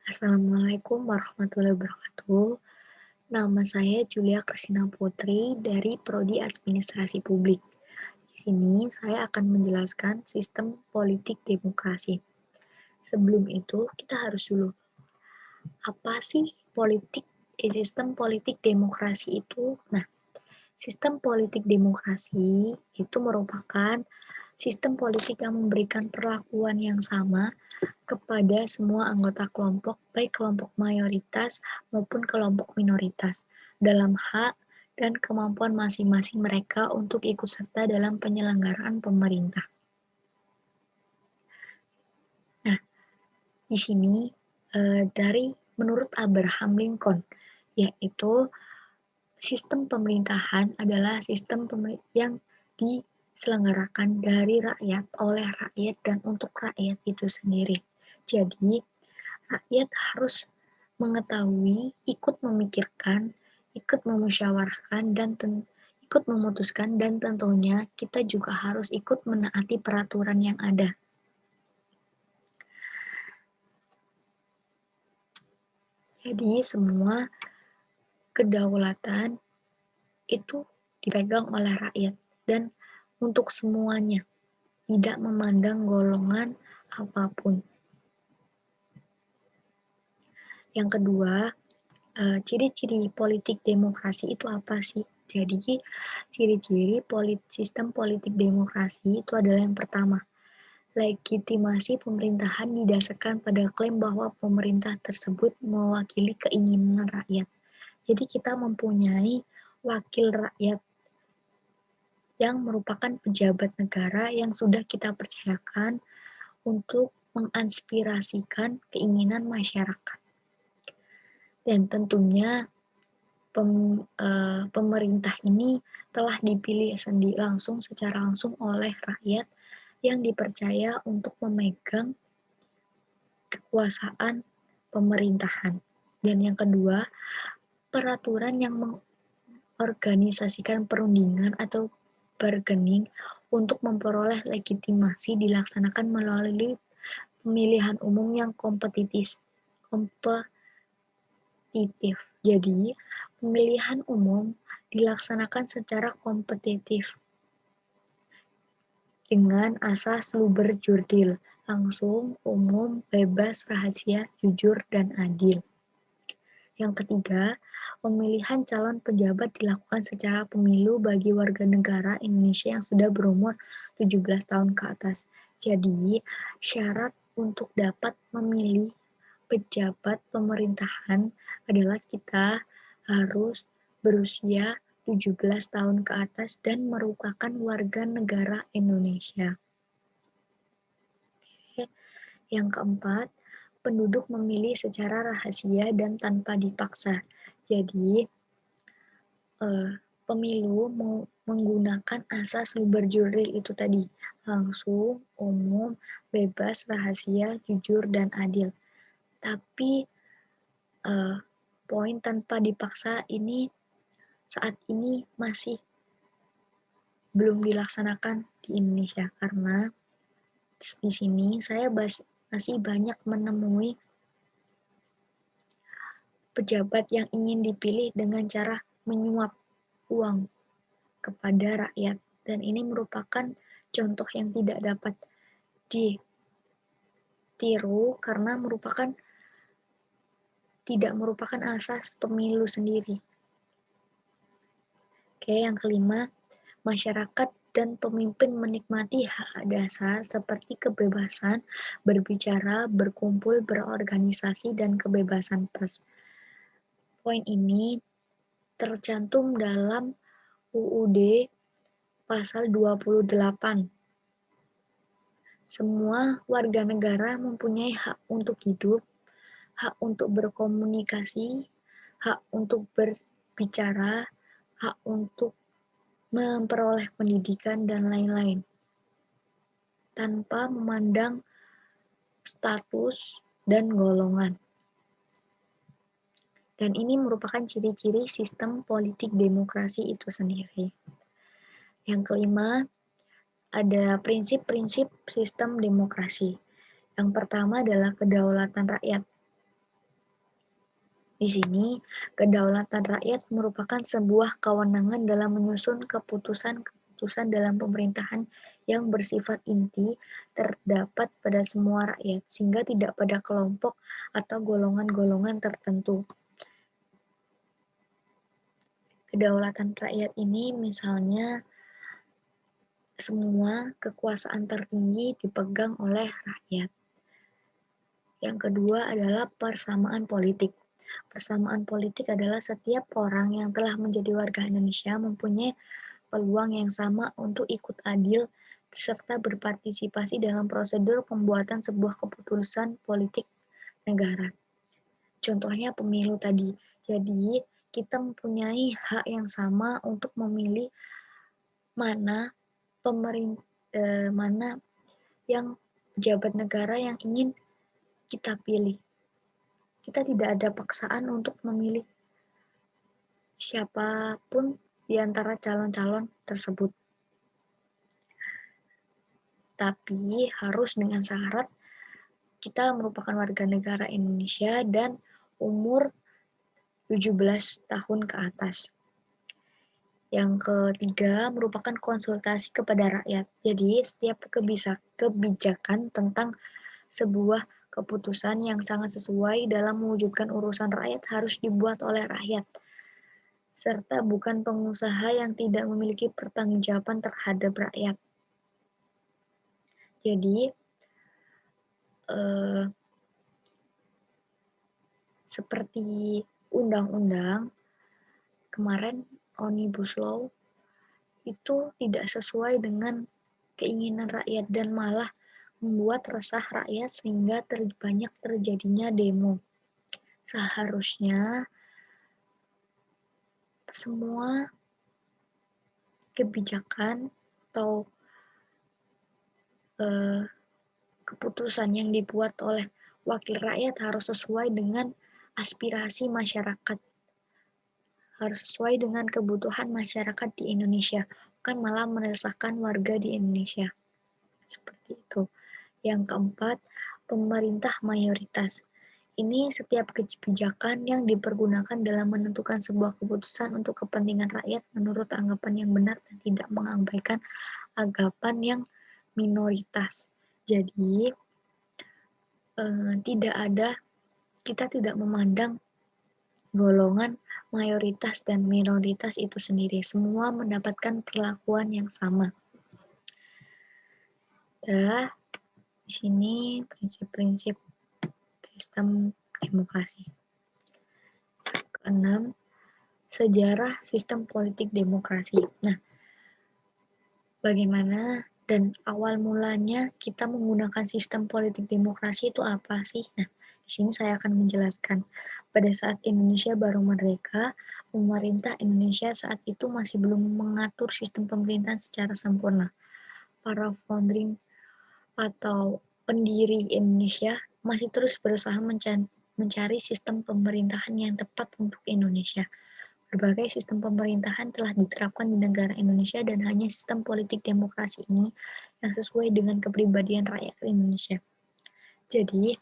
Assalamualaikum warahmatullahi wabarakatuh. Nama saya Julia Kristina Putri dari Prodi Administrasi Publik. Di sini saya akan menjelaskan sistem politik demokrasi. Sebelum itu, kita harus dulu, apa sih sistem politik demokrasi itu? Nah, sistem politik demokrasi itu merupakan sistem politik yang memberikan perlakuan yang sama kepada semua anggota kelompok, baik kelompok mayoritas maupun kelompok minoritas, dalam hak dan kemampuan masing-masing mereka untuk ikut serta dalam penyelenggaraan pemerintah. Nah, di sini menurut Abraham Lincoln, yaitu sistem pemerintahan adalah sistem yang diselenggarakan dari rakyat, oleh rakyat, dan untuk rakyat itu sendiri. Jadi, rakyat harus mengetahui, ikut memikirkan, ikut memusyawarahkan, dan ikut memutuskan, dan tentunya kita juga harus ikut menaati peraturan yang ada. Jadi semua kedaulatan itu dipegang oleh rakyat dan untuk semuanya, tidak memandang golongan apapun. Yang kedua, ciri-ciri politik demokrasi itu apa sih? Jadi, ciri-ciri sistem politik demokrasi itu adalah yang pertama, legitimasi pemerintahan didasarkan pada klaim bahwa pemerintah tersebut mewakili keinginan rakyat. Jadi kita mempunyai wakil rakyat yang merupakan pejabat negara yang sudah kita percayakan untuk menginspirasikan keinginan masyarakat. Dan tentunya pemerintah ini telah dipilih secara langsung oleh rakyat yang dipercaya untuk memegang kekuasaan pemerintahan. Dan yang kedua, peraturan yang mengorganisasikan perundingan atau bargaining untuk memperoleh legitimasi dilaksanakan melalui pemilihan umum yang kompetitif. Jadi, pemilihan umum dilaksanakan secara kompetitif dengan asas luber jurdil, langsung, umum, bebas, rahasia, jujur, dan adil. Yang ketiga, pemilihan calon pejabat dilakukan secara pemilu bagi warga negara Indonesia yang sudah berumur 17 tahun ke atas. Jadi, syarat untuk dapat memilih pejabat pemerintahan adalah kita harus berusia 17 tahun ke atas dan merupakan warga negara Indonesia. Yang keempat, penduduk memilih secara rahasia dan tanpa dipaksa. Jadi, pemilu menggunakan asas luber jurdil itu tadi, langsung, umum, bebas, rahasia, jujur, dan adil. Tapi poin tanpa dipaksa ini saat ini masih belum dilaksanakan di Indonesia karena di sini saya masih banyak menemui pejabat yang ingin dipilih dengan cara menyuap uang kepada rakyat, dan ini merupakan contoh yang tidak dapat ditiru karena tidak merupakan asas pemilu sendiri. Oke, yang kelima, masyarakat dan pemimpin menikmati hak dasar seperti kebebasan berbicara, berkumpul, berorganisasi, dan kebebasan pers. Poin ini tercantum dalam UUD pasal 28. Semua warga negara mempunyai hak untuk hidup, hak untuk berkomunikasi, hak untuk berbicara, hak untuk memperoleh pendidikan, dan lain-lain, tanpa memandang status dan golongan. Dan ini merupakan ciri-ciri sistem politik demokrasi itu sendiri. Yang kelima, ada prinsip-prinsip sistem demokrasi. Yang pertama adalah kedaulatan rakyat. Di sini, kedaulatan rakyat merupakan sebuah kewenangan dalam menyusun keputusan-keputusan dalam pemerintahan yang bersifat inti terdapat pada semua rakyat, sehingga tidak pada kelompok atau golongan-golongan tertentu. Kedaulatan rakyat ini misalnya semua kekuasaan tertinggi dipegang oleh rakyat. Yang kedua adalah persamaan politik. Persamaan politik adalah setiap orang yang telah menjadi warga Indonesia mempunyai peluang yang sama untuk ikut adil serta berpartisipasi dalam prosedur pembuatan sebuah keputusan politik negara. Contohnya pemilu tadi. Jadi, kita mempunyai hak yang sama untuk memilih mana mana yang pejabat negara yang ingin kita pilih. Kita tidak ada paksaan untuk memilih siapapun di antara calon-calon tersebut. Tapi harus dengan syarat kita merupakan warga negara Indonesia dan umur 17 tahun ke atas. Yang ketiga merupakan konsultasi kepada rakyat. Jadi setiap kebijakan tentang sebuah keputusan yang sangat sesuai dalam mewujudkan urusan rakyat harus dibuat oleh rakyat, serta bukan pengusaha yang tidak memiliki pertanggungjawaban terhadap rakyat. Jadi, seperti undang-undang kemarin Omnibus Law itu tidak sesuai dengan keinginan rakyat dan malah membuat resah rakyat sehingga banyak terjadinya demo. Seharusnya semua kebijakan atau keputusan yang dibuat oleh wakil rakyat harus sesuai dengan aspirasi masyarakat, harus sesuai dengan kebutuhan masyarakat di Indonesia, bukan malah meresahkan warga di Indonesia. Seperti itu. Yang keempat, pemerintah mayoritas. Ini setiap kebijakan yang dipergunakan dalam menentukan sebuah keputusan untuk kepentingan rakyat menurut anggapan yang benar dan tidak mengabaikan anggapan yang minoritas. Jadi, kita tidak memandang golongan mayoritas dan minoritas itu sendiri. Semua mendapatkan perlakuan yang sama. Di sini prinsip-prinsip sistem demokrasi. Keenam, sejarah sistem politik demokrasi. Nah, bagaimana dan awal mulanya kita menggunakan sistem politik demokrasi itu apa sih? Nah, di sini saya akan menjelaskan. Pada saat Indonesia baru merdeka, pemerintah Indonesia saat itu masih belum mengatur sistem pemerintahan secara sempurna. Para founding atau pendiri Indonesia masih terus berusaha mencari sistem pemerintahan yang tepat untuk Indonesia. Berbagai sistem pemerintahan telah diterapkan di negara Indonesia dan hanya sistem politik demokrasi ini yang sesuai dengan kepribadian rakyat Indonesia. Jadi,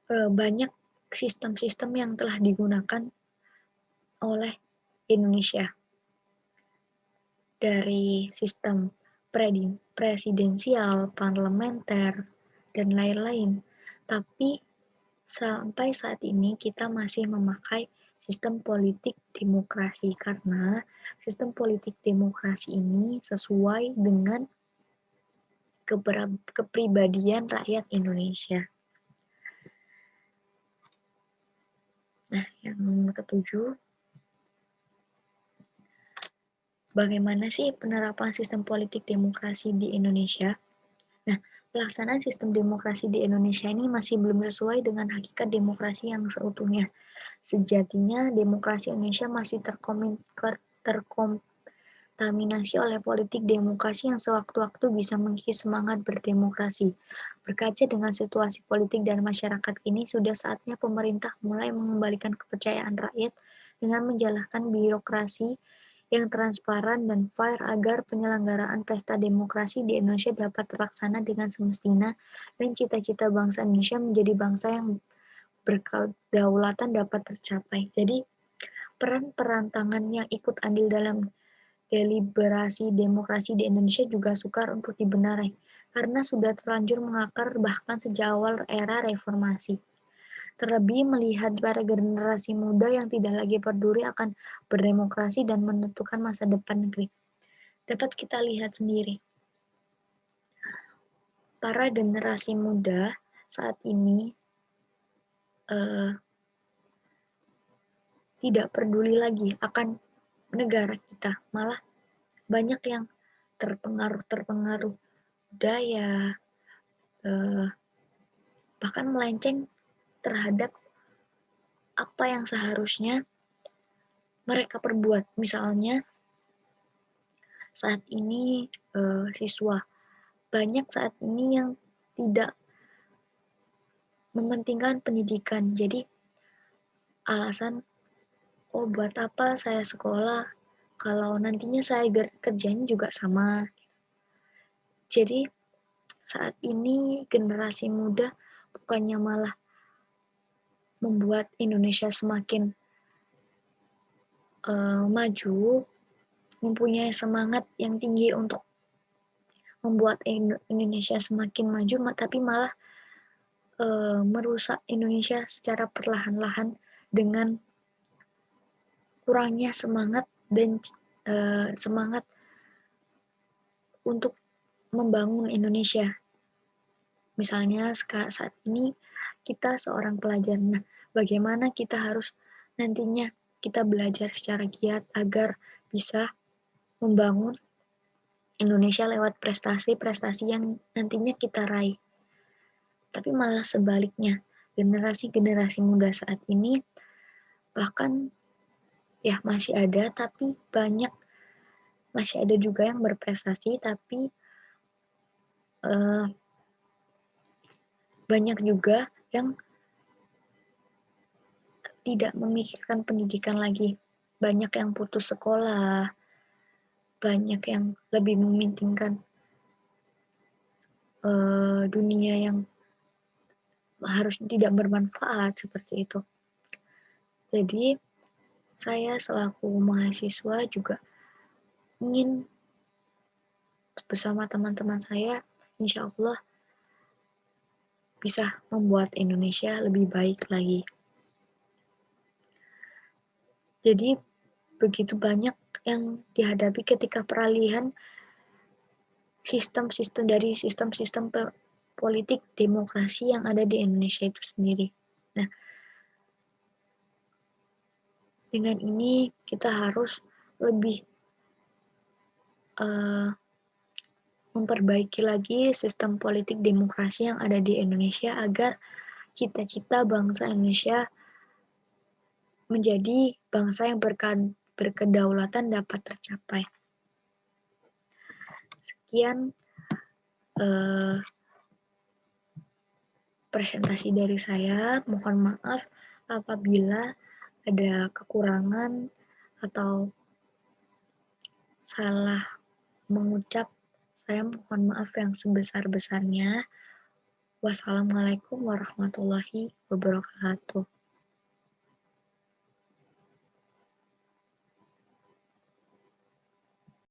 banyak sistem-sistem yang telah digunakan oleh Indonesia. Dari sistem presidensial, parlementer, dan lain-lain. Tapi sampai saat ini kita masih memakai sistem politik demokrasi karena sistem politik demokrasi ini sesuai dengan kepribadian rakyat Indonesia. Nah, yang ketujuh, bagaimana sih penerapan sistem politik demokrasi di Indonesia? Nah, pelaksanaan sistem demokrasi di Indonesia ini masih belum sesuai dengan hakikat demokrasi yang seutuhnya. Sejatinya, demokrasi Indonesia masih terkontaminasi oleh politik demokrasi yang sewaktu-waktu bisa mengikis semangat berdemokrasi. Berkaca dengan situasi politik dan masyarakat ini, sudah saatnya pemerintah mulai mengembalikan kepercayaan rakyat dengan menjalankan birokrasi yang transparan dan fair agar penyelenggaraan pesta demokrasi di Indonesia dapat terlaksana dengan semestinya dan cita-cita bangsa Indonesia menjadi bangsa yang berkedaulatan dapat tercapai. Jadi, peran tangan yang ikut andil dalam deliberasi demokrasi di Indonesia juga sukar untuk dibenahi, karena sudah terlanjur mengakar bahkan sejak awal era reformasi. Terlebih melihat para generasi muda yang tidak lagi peduli akan berdemokrasi dan menentukan masa depan negeri. Dapat kita lihat sendiri, para generasi muda saat ini tidak peduli lagi akan negara kita, malah banyak yang terpengaruh budaya, bahkan melenceng terhadap apa yang seharusnya mereka perbuat. Misalnya saat ini siswa banyak saat ini yang tidak mementingkan pendidikan. Jadi alasan, oh buat apa saya sekolah kalau nantinya saya kerjanya juga sama. Jadi saat ini generasi muda bukannya malah membuat Indonesia semakin maju, mempunyai semangat yang tinggi untuk membuat Indonesia semakin maju, tapi malah merusak Indonesia secara perlahan-lahan dengan kurangnya semangat dan semangat untuk membangun Indonesia. Misalnya saat ini kita seorang pelajar, nah bagaimana kita harus nantinya kita belajar secara giat agar bisa membangun Indonesia lewat prestasi-prestasi yang nantinya kita raih. Tapi malah sebaliknya, generasi-generasi muda saat ini bahkan ya masih ada, tapi masih ada juga yang berprestasi, tapi banyak juga yang tidak memikirkan pendidikan lagi. Banyak yang putus sekolah, banyak yang lebih mementingkan dunia yang harusnya tidak bermanfaat seperti itu. Jadi saya selaku mahasiswa juga ingin bersama teman-teman saya, insya Allah bisa membuat Indonesia lebih baik lagi. Jadi begitu banyak yang dihadapi ketika peralihan sistem-sistem politik demokrasi yang ada di Indonesia itu sendiri. Nah, dengan ini kita harus lebih memperbaiki lagi sistem politik demokrasi yang ada di Indonesia agar cita-cita bangsa Indonesia menjadi bangsa yang berkedaulatan dapat tercapai. Sekian presentasi dari saya. Mohon maaf apabila ada kekurangan atau salah mengucap. Saya mohon maaf yang sebesar-besarnya. Wassalamualaikum warahmatullahi wabarakatuh.